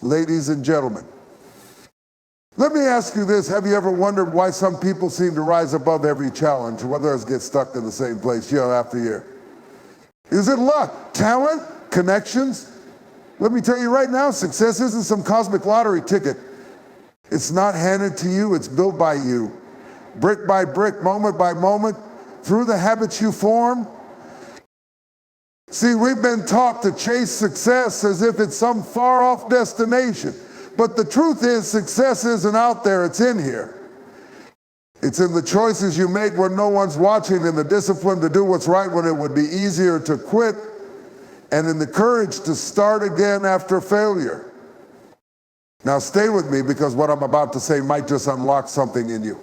Ladies and gentlemen, let me ask you this. Have you ever wondered why some people seem to rise above every challenge, while others get stuck in the same place year after year? Is it luck, talent, connections? Let me tell you right now, success isn't some cosmic lottery ticket. It's not handed to you, it's built by you. Brick by brick, moment by moment, through the habits you form. See, we've been taught to chase success as if it's some far-off destination. But the truth is, success isn't out there, it's in here. It's in the choices you make when no one's watching, in the discipline to do what's right when it would be easier to quit, and in the courage to start again after failure. Now stay with me, because what I'm about to say might just unlock something in you.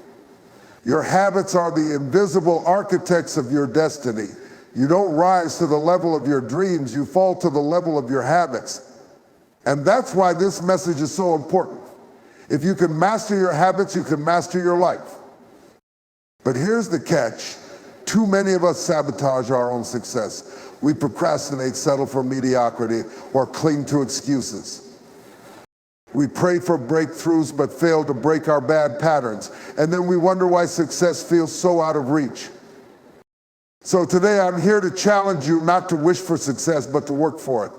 Your habits are the invisible architects of your destiny. You don't rise to the level of your dreams, you fall to the level of your habits. And that's why this message is so important. If you can master your habits, you can master your life. But here's the catch. Too many of us sabotage our own success. We procrastinate, settle for mediocrity, or cling to excuses. We pray for breakthroughs but fail to break our bad patterns. And then we wonder why success feels so out of reach. So today I'm here to challenge you not to wish for success, but to work for it.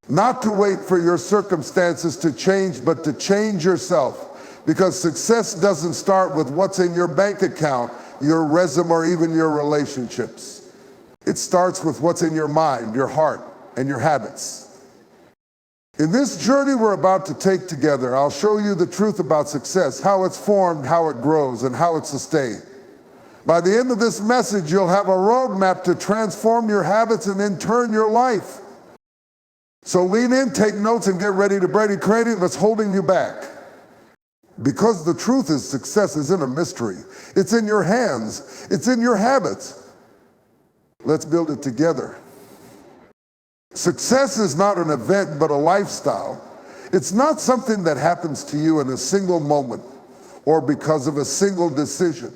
Not to wait for your circumstances to change, but to change yourself. Because success doesn't start with what's in your bank account, your resume, or even your relationships. It starts with what's in your mind, your heart, and your habits. In this journey we're about to take together, I'll show you the truth about success, how it's formed, how it grows, and how it's sustained. By the end of this message, you'll have a roadmap to transform your habits and in turn your life. So lean in, take notes, and get ready to Brady Crady what's holding you back. Because the truth is, success isn't a mystery. It's in your hands. It's in your habits. Let's build it together. Success is not an event, but a lifestyle. It's not something that happens to you in a single moment or because of a single decision.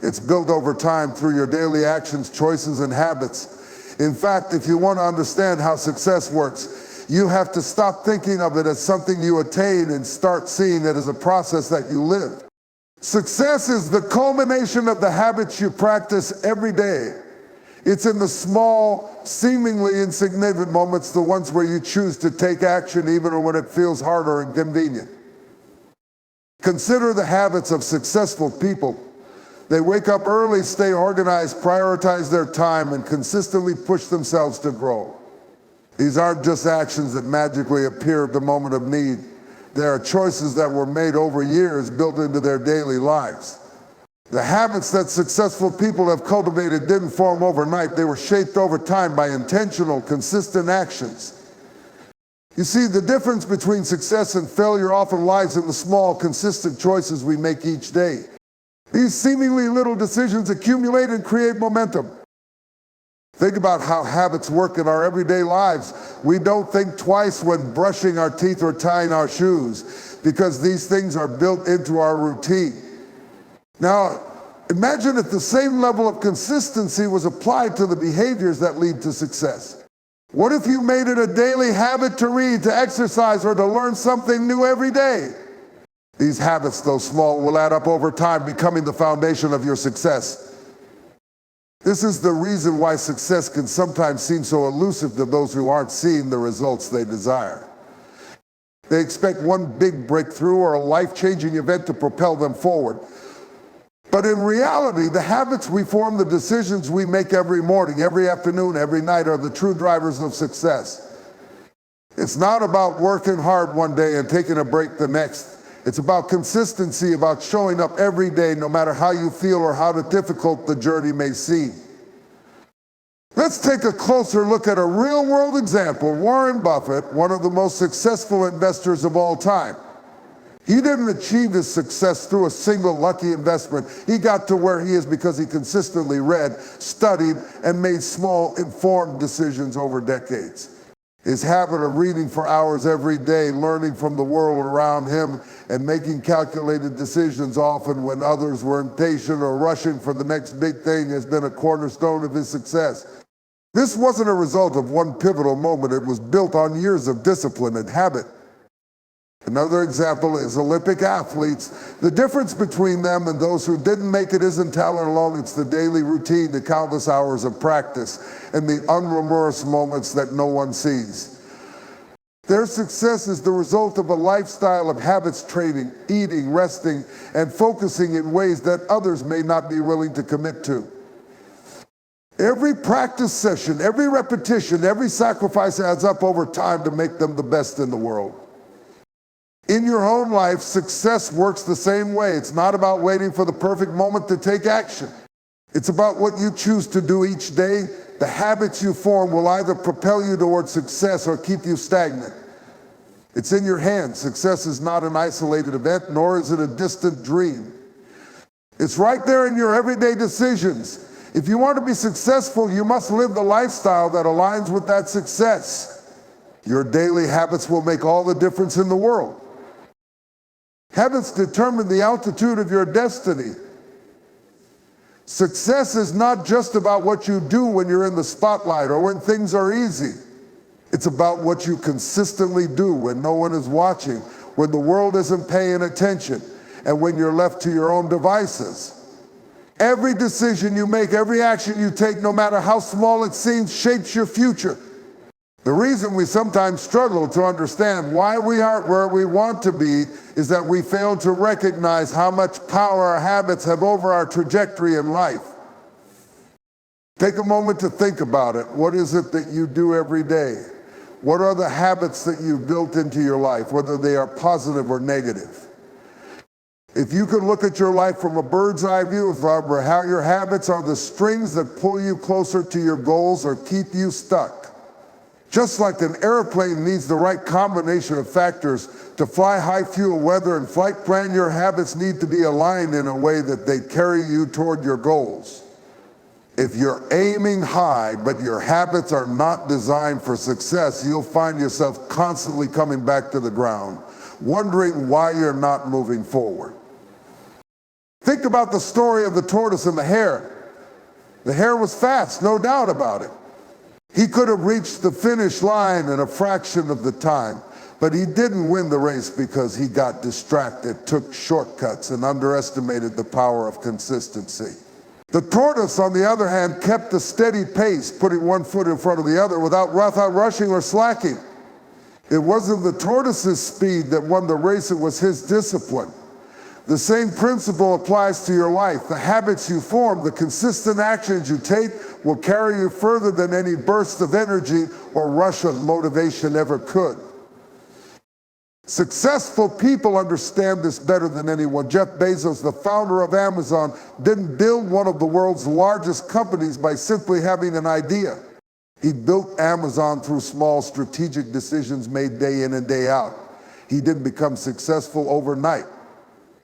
It's built over time through your daily actions, choices, and habits. In fact, if you want to understand how success works, you have to stop thinking of it as something you attain and start seeing it as a process that you live. Success is the culmination of the habits you practice every day. It's in the small, seemingly insignificant moments, the ones where you choose to take action even when it feels hard or inconvenient. Consider the habits of successful people. They wake up early, stay organized, prioritize their time, and consistently push themselves to grow. These aren't just actions that magically appear at the moment of need. They are choices that were made over years, built into their daily lives. The habits that successful people have cultivated didn't form overnight. They were shaped over time by intentional, consistent actions. You see, the difference between success and failure often lies in the small, consistent choices we make each day. These seemingly little decisions accumulate and create momentum. Think about how habits work in our everyday lives. We don't think twice when brushing our teeth or tying our shoes, because these things are built into our routine. Now, imagine if the same level of consistency was applied to the behaviors that lead to success. What if you made it a daily habit to read, to exercise, or to learn something new every day? These habits, though small, will add up over time, becoming the foundation of your success. This is the reason why success can sometimes seem so elusive to those who aren't seeing the results they desire. They expect one big breakthrough or a life-changing event to propel them forward. But in reality, the habits we form, the decisions we make every morning, every afternoon, every night are the true drivers of success. It's not about working hard one day and taking a break the next. It's about consistency, about showing up every day, no matter how you feel or how difficult the journey may seem. Let's take a closer look at a real-world example. Warren Buffett, one of the most successful investors of all time. He didn't achieve his success through a single lucky investment. He got to where he is because he consistently read, studied, and made small, informed decisions over decades. His habit of reading for hours every day, learning from the world around him, and making calculated decisions often when others were impatient or rushing for the next big thing has been a cornerstone of his success. This wasn't a result of one pivotal moment. It was built on years of discipline and habit. Another example is Olympic athletes. The difference between them and those who didn't make it isn't talent alone, it's the daily routine, the countless hours of practice, and the unrehearsed moments that no one sees. Their success is the result of a lifestyle of habits training, eating, resting, and focusing in ways that others may not be willing to commit to. Every practice session, every repetition, every sacrifice adds up over time to make them the best in the world. In your own life, success works the same way. It's not about waiting for the perfect moment to take action. It's about what you choose to do each day. The habits you form will either propel you towards success or keep you stagnant. It's in your hands. Success is not an isolated event, nor is it a distant dream. It's right there in your everyday decisions. If you want to be successful, you must live the lifestyle that aligns with that success. Your daily habits will make all the difference in the world. Habits determine the altitude of your destiny. Success is not just about what you do when you're in the spotlight or when things are easy. It's about what you consistently do when no one is watching, when the world isn't paying attention, and when you're left to your own devices. Every decision you make, every action you take, no matter how small it seems, shapes your future. The reason we sometimes struggle to understand why we aren't where we want to be is that we fail to recognize how much power our habits have over our trajectory in life. Take a moment to think about it. What is it that you do every day? What are the habits that you've built into your life, whether they are positive or negative? If you could look at your life from a bird's eye view of how your habits are the strings that pull you closer to your goals or keep you stuck. Just like an airplane needs the right combination of factors to fly high fuel weather and flight plan, your habits need to be aligned in a way that they carry you toward your goals. If you're aiming high, but your habits are not designed for success, you'll find yourself constantly coming back to the ground, wondering why you're not moving forward. Think about the story of the tortoise and the hare. The hare was fast, no doubt about it. He could have reached the finish line in a fraction of the time, but he didn't win the race because he got distracted, took shortcuts, and underestimated the power of consistency. The tortoise, on the other hand, kept a steady pace, putting one foot in front of the other without rushing or slacking. It wasn't the tortoise's speed that won the race, it was his discipline. The same principle applies to your life. The habits you form, the consistent actions you take will carry you further than any burst of energy or rush of motivation ever could. Successful people understand this better than anyone. Jeff Bezos, the founder of Amazon, didn't build one of the world's largest companies by simply having an idea. He built Amazon through small strategic decisions made day in and day out. He didn't become successful overnight.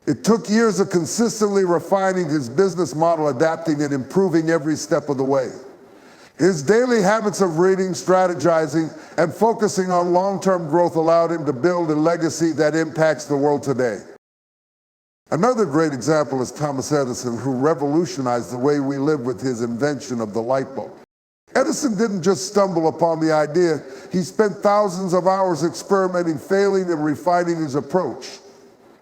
It took years of consistently refining his business model, adapting and improving every step of the way. His daily habits of reading, strategizing, and focusing on long-term growth allowed him to build a legacy that impacts the world today. Another great example is Thomas Edison, who revolutionized the way we live with his invention of the light bulb. Edison didn't just stumble upon the idea. He spent thousands of hours experimenting, failing, and refining his approach.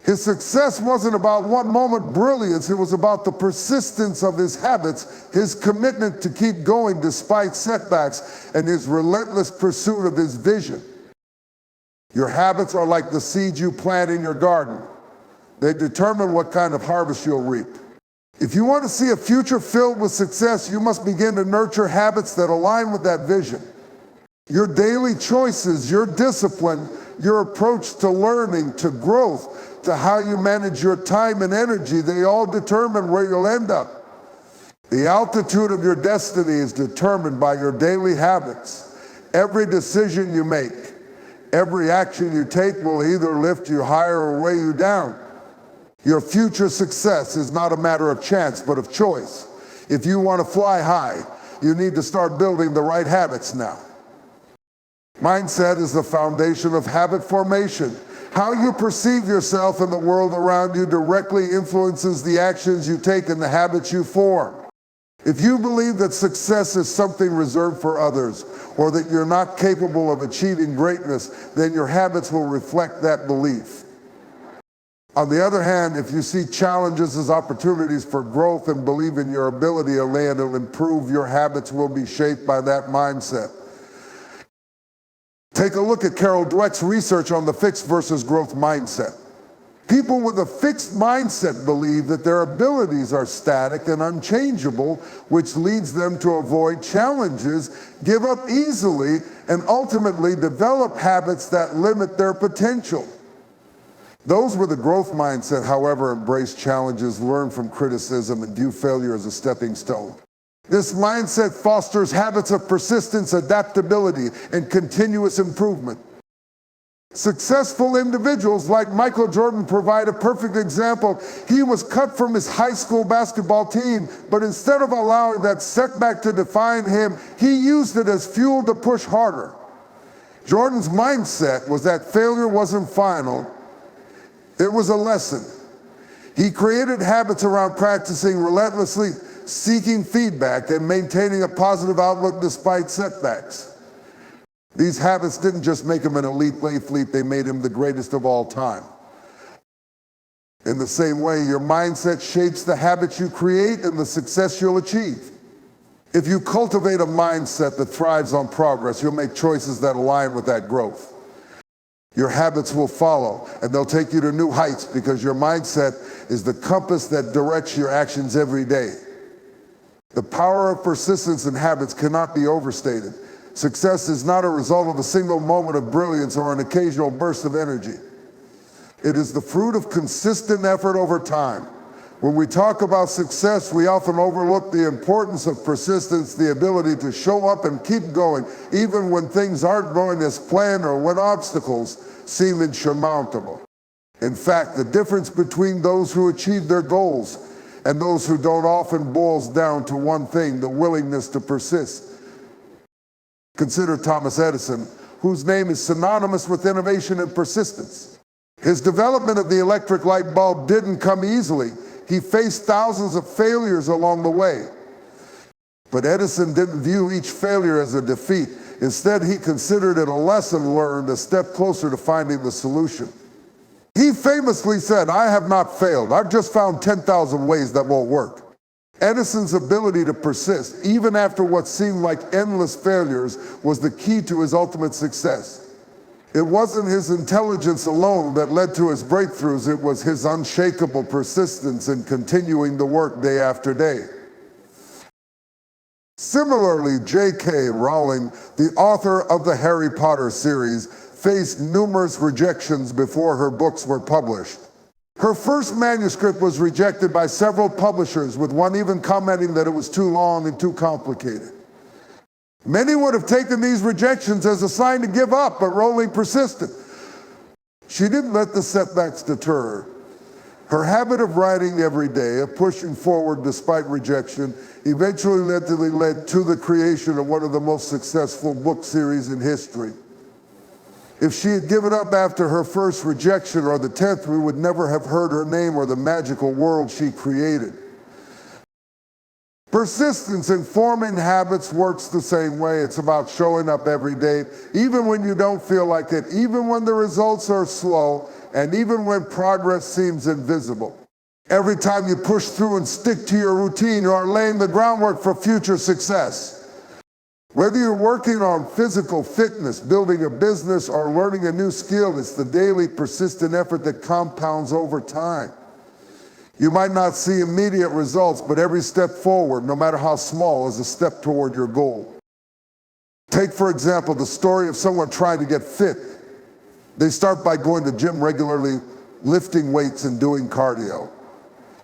His success wasn't about one moment brilliance, it was about the persistence of his habits, his commitment to keep going despite setbacks, and his relentless pursuit of his vision. Your habits are like the seeds you plant in your garden. They determine what kind of harvest you'll reap. If you want to see a future filled with success, you must begin to nurture habits that align with that vision. Your daily choices, your discipline, your approach to learning, to growth, to how you manage your time and energy, they all determine where you'll end up. The altitude of your destiny is determined by your daily habits. Every decision you make, every action you take will either lift you higher or weigh you down. Your future success is not a matter of chance, but of choice. If you want to fly high, you need to start building the right habits now. Mindset is the foundation of habit formation. How you perceive yourself and the world around you directly influences the actions you take and the habits you form. If you believe that success is something reserved for others, or that you're not capable of achieving greatness, then your habits will reflect that belief. On the other hand, if you see challenges as opportunities for growth and believe in your ability to land and improve, your habits will be shaped by that mindset. Take a look at Carol Dweck's research on the fixed versus growth mindset. People with a fixed mindset believe that their abilities are static and unchangeable, which leads them to avoid challenges, give up easily, and ultimately develop habits that limit their potential. Those with a growth mindset, however, embrace challenges, learn from criticism, and view failure as a stepping stone. This mindset fosters habits of persistence, adaptability, and continuous improvement. Successful individuals like Michael Jordan provide a perfect example. He was cut from his high school basketball team, but instead of allowing that setback to define him, he used it as fuel to push harder. Jordan's mindset was that failure wasn't final, it was a lesson. He created habits around practicing relentlessly, seeking feedback, and maintaining a positive outlook despite setbacks. These habits didn't just make him an elite athlete, they made him the greatest of all time. In the same way, your mindset shapes the habits you create and the success you'll achieve. If you cultivate a mindset that thrives on progress, you'll make choices that align with that growth. Your habits will follow, and they'll take you to new heights because your mindset is the compass that directs your actions every day. The power of persistence and habits cannot be overstated. Success is not a result of a single moment of brilliance or an occasional burst of energy. It is the fruit of consistent effort over time. When we talk about success, we often overlook the importance of persistence, the ability to show up and keep going, even when things aren't going as planned or when obstacles seem insurmountable. In fact, the difference between those who achieve their goals and those who don't often boils down to one thing: the willingness to persist. Consider Thomas Edison, whose name is synonymous with innovation and persistence. His development of the electric light bulb didn't come easily. He faced thousands of failures along the way. But Edison didn't view each failure as a defeat. Instead, he considered it a lesson learned, a step closer to finding the solution. He famously said, "I have not failed. I've just found 10,000 ways that won't work." Edison's ability to persist, even after what seemed like endless failures, was the key to his ultimate success. It wasn't his intelligence alone that led to his breakthroughs. It was his unshakable persistence in continuing the work day after day. Similarly, J.K. Rowling, the author of the Harry Potter series, faced numerous rejections before her books were published. Her first manuscript was rejected by several publishers, with one even commenting that it was too long and too complicated. Many would have taken these rejections as a sign to give up, but Rowling persisted. She didn't let the setbacks deter her. Her habit of writing every day, of pushing forward despite rejection, eventually led to the creation of one of the most successful book series in history. If she had given up after her first rejection or the 10th, we would never have heard her name or the magical world she created. Persistence in forming habits works the same way. It's about showing up every day, even when you don't feel like it, even when the results are slow, and even when progress seems invisible. Every time you push through and stick to your routine, you are laying the groundwork for future success. Whether you're working on physical fitness, building a business, or learning a new skill, it's the daily persistent effort that compounds over time. You might not see immediate results, but every step forward, no matter how small, is a step toward your goal. Take, for example, the story of someone trying to get fit. They start by going to the gym regularly, lifting weights and doing cardio.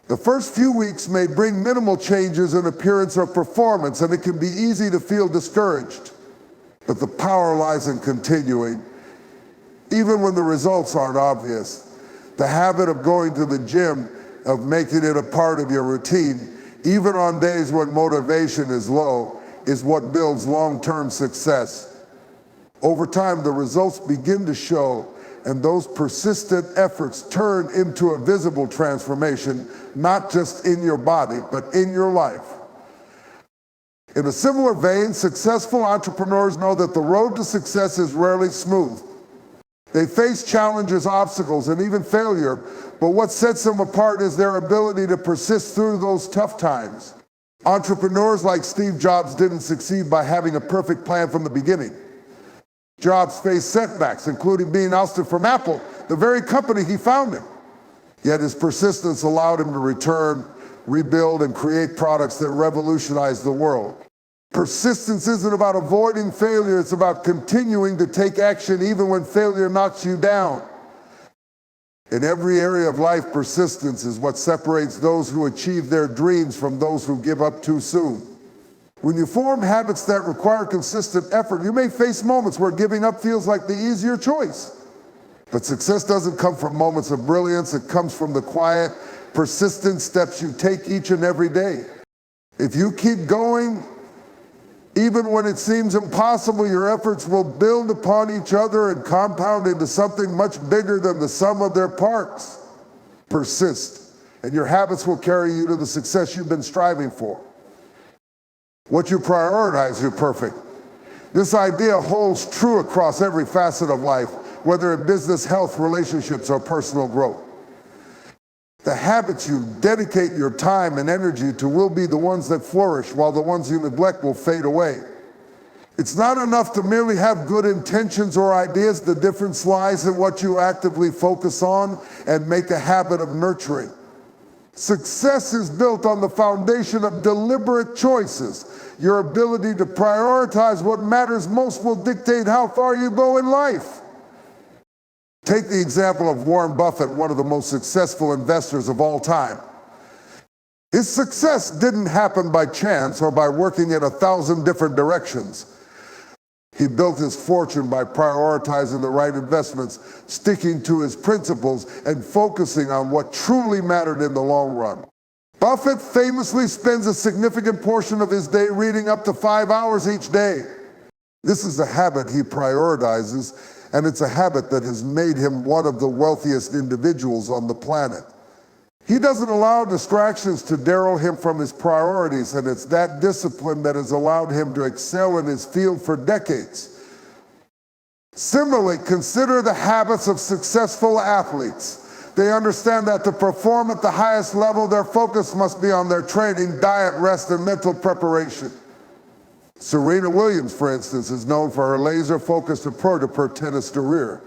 The first few weeks may bring minimal changes in appearance or performance, and it can be easy to feel discouraged. But the power lies in continuing, even when the results aren't obvious. The habit of going to the gym, of making it a part of your routine, even on days when motivation is low, is what builds long-term success. Over time, the results begin to show, and those persistent efforts turn into a visible transformation, not just in your body, but in your life. In a similar vein, successful entrepreneurs know that the road to success is rarely smooth. They face challenges, obstacles, and even failure, but what sets them apart is their ability to persist through those tough times. Entrepreneurs like Steve Jobs didn't succeed by having a perfect plan from the beginning. Jobs faced setbacks, including being ousted from Apple, the very company he founded. Yet his persistence allowed him to return, rebuild, and create products that revolutionized the world. Persistence isn't about avoiding failure, it's about continuing to take action even when failure knocks you down. In every area of life, persistence is what separates those who achieve their dreams from those who give up too soon. When you form habits that require consistent effort, you may face moments where giving up feels like the easier choice. But success doesn't come from moments of brilliance, it comes from the quiet, persistent steps you take each and every day. If you keep going, even when it seems impossible, your efforts will build upon each other and compound into something much bigger than the sum of their parts. Persist, and your habits will carry you to the success you've been striving for. What you prioritize, you're perfect. This idea holds true across every facet of life, whether in business, health, relationships, or personal growth. The habits you dedicate your time and energy to will be the ones that flourish, while the ones you neglect will fade away. It's not enough to merely have good intentions or ideas. The difference lies in what you actively focus on and make a habit of nurturing. Success is built on the foundation of deliberate choices. Your ability to prioritize what matters most will dictate how far you go in life. Take the example of Warren Buffett, one of the most successful investors of all time. His success didn't happen by chance or by working in 1,000 different directions. He built his fortune by prioritizing the right investments, sticking to his principles, and focusing on what truly mattered in the long run. Buffett famously spends a significant portion of his day reading up to 5 hours each day. This is a habit he prioritizes, and it's a habit that has made him one of the wealthiest individuals on the planet. He doesn't allow distractions to derail him from his priorities, and it's that discipline that has allowed him to excel in his field for decades. Similarly, consider the habits of successful athletes. They understand that to perform at the highest level, their focus must be on their training, diet, rest, and mental preparation. Serena Williams, for instance, is known for her laser-focused approach to her tennis career.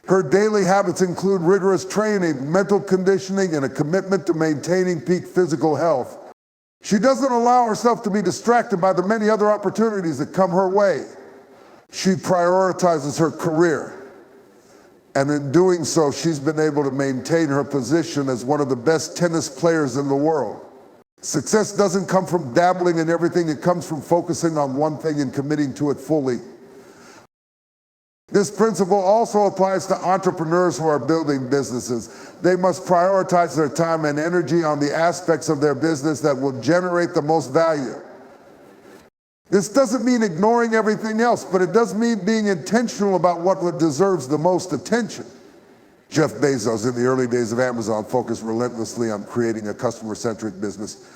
Her daily habits include rigorous training, mental conditioning, and a commitment to maintaining peak physical health. She doesn't allow herself to be distracted by the many other opportunities that come her way. She prioritizes her career. And in doing so, she's been able to maintain her position as one of the best tennis players in the world. Success doesn't come from dabbling in everything, it comes from focusing on one thing and committing to it fully. This principle also applies to entrepreneurs who are building businesses. They must prioritize their time and energy on the aspects of their business that will generate the most value. This doesn't mean ignoring everything else, but it does mean being intentional about what deserves the most attention. Jeff Bezos, in the early days of Amazon, focused relentlessly on creating a customer-centric business.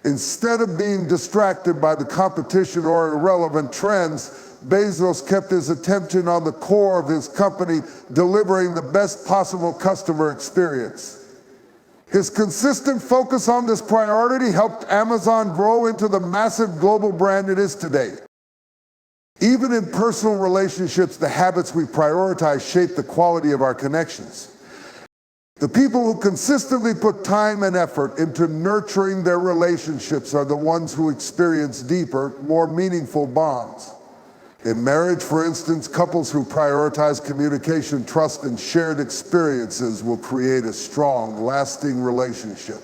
Instead of being distracted by the competition or irrelevant trends, Bezos kept his attention on the core of his company, delivering the best possible customer experience. His consistent focus on this priority helped Amazon grow into the massive global brand it is today. Even in personal relationships, the habits we prioritize shape the quality of our connections. The people who consistently put time and effort into nurturing their relationships are the ones who experience deeper, more meaningful bonds. In marriage, for instance, couples who prioritize communication, trust, and shared experiences will create a strong, lasting relationship.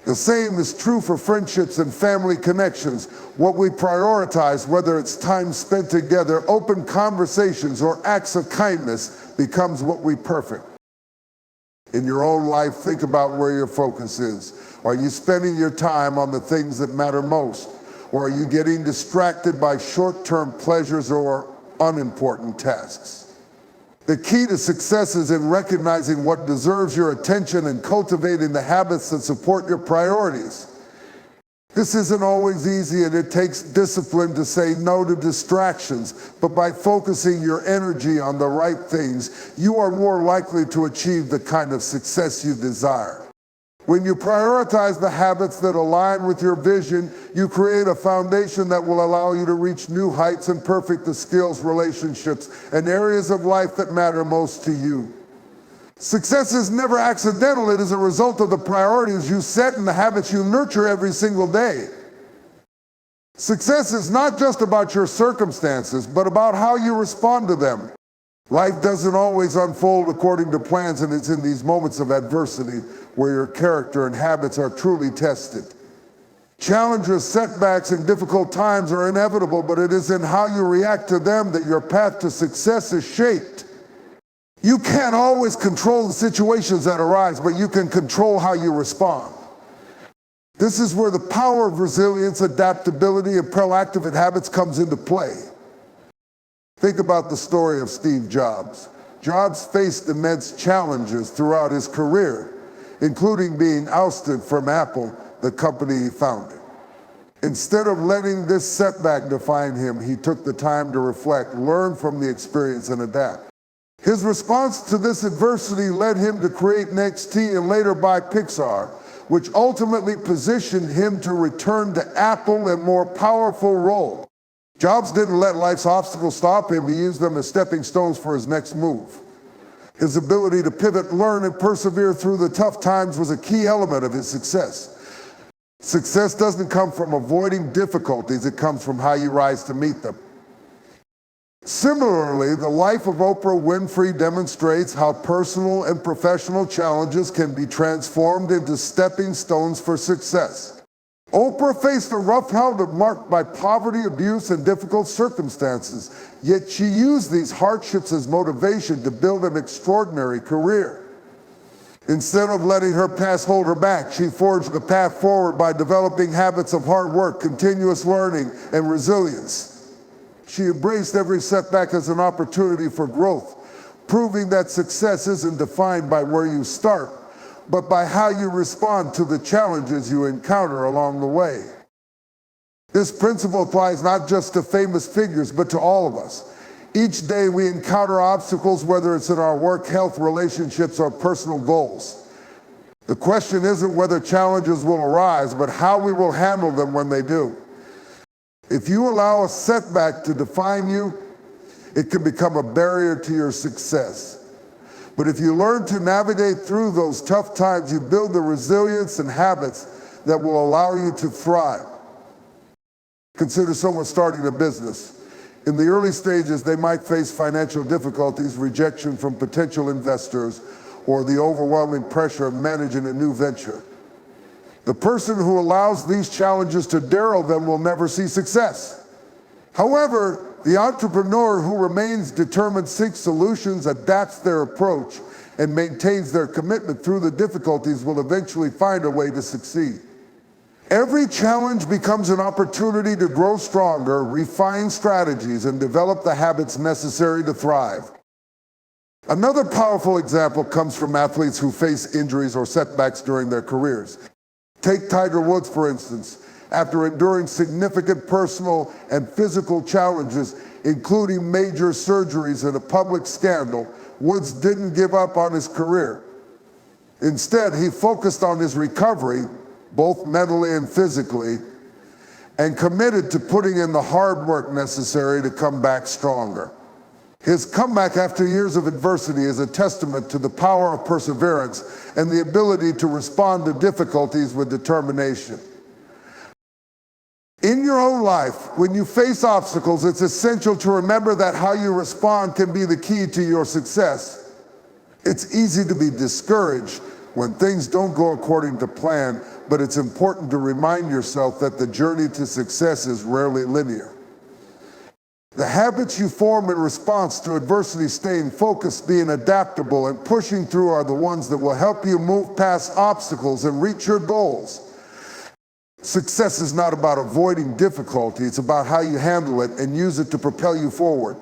The same is true for friendships and family connections. What we prioritize, whether it's time spent together, open conversations, or acts of kindness, becomes what we perfect. In your own life, think about where your focus is. Are you spending your time on the things that matter most? Or are you getting distracted by short-term pleasures or unimportant tasks? The key to success is in recognizing what deserves your attention and cultivating the habits that support your priorities. This isn't always easy, and it takes discipline to say no to distractions, but by focusing your energy on the right things, you are more likely to achieve the kind of success you desire. When you prioritize the habits that align with your vision, you create a foundation that will allow you to reach new heights and perfect the skills, relationships, and areas of life that matter most to you. Success is never accidental. It is a result of the priorities you set and the habits you nurture every single day. Success is not just about your circumstances, but about how you respond to them. Life doesn't always unfold according to plans, and it's in these moments of adversity where your character and habits are truly tested. Challenges, setbacks, and difficult times are inevitable, but it is in how you react to them that your path to success is shaped. You can't always control the situations that arise, but you can control how you respond. This is where the power of resilience, adaptability, and proactive habits comes into play. Think about the story of Steve Jobs. Jobs faced immense challenges throughout his career, including being ousted from Apple, the company he founded. Instead of letting this setback define him, he took the time to reflect, learn from the experience, and adapt. His response to this adversity led him to create NXT and later buy Pixar, which ultimately positioned him to return to Apple in a more powerful role. Jobs didn't let life's obstacles stop him. He used them as stepping stones for his next move. His ability to pivot, learn, and persevere through the tough times was a key element of his success. Success doesn't come from avoiding difficulties. It comes from how you rise to meet them. Similarly, the life of Oprah Winfrey demonstrates how personal and professional challenges can be transformed into stepping stones for success. Oprah faced a rough childhood marked by poverty, abuse, and difficult circumstances, yet she used these hardships as motivation to build an extraordinary career. Instead of letting her past hold her back, she forged a path forward by developing habits of hard work, continuous learning, and resilience. She embraced every setback as an opportunity for growth, proving that success isn't defined by where you start, but by how you respond to the challenges you encounter along the way. This principle applies not just to famous figures, but to all of us. Each day we encounter obstacles, whether it's in our work, health, relationships, or personal goals. The question isn't whether challenges will arise, but how we will handle them when they do. If you allow a setback to define you, it can become a barrier to your success. But if you learn to navigate through those tough times, you build the resilience and habits that will allow you to thrive. Consider someone starting a business. In the early stages, they might face financial difficulties, rejection from potential investors, or the overwhelming pressure of managing a new venture. The person who allows these challenges to derail them will never see success. However, the entrepreneur who remains determined, seeks solutions, adapts their approach, and maintains their commitment through the difficulties will eventually find a way to succeed. Every challenge becomes an opportunity to grow stronger, refine strategies, and develop the habits necessary to thrive. Another powerful example comes from athletes who face injuries or setbacks during their careers. Take Tiger Woods, for instance. After enduring significant personal and physical challenges, including major surgeries and a public scandal, Woods didn't give up on his career. Instead, he focused on his recovery, both mentally and physically, and committed to putting in the hard work necessary to come back stronger. His comeback after years of adversity is a testament to the power of perseverance and the ability to respond to difficulties with determination. In your own life, when you face obstacles, it's essential to remember that how you respond can be the key to your success. It's easy to be discouraged when things don't go according to plan, but it's important to remind yourself that the journey to success is rarely linear. The habits you form in response to adversity, staying focused, being adaptable, and pushing through are the ones that will help you move past obstacles and reach your goals. Success is not about avoiding difficulty, it's about how you handle it and use it to propel you forward.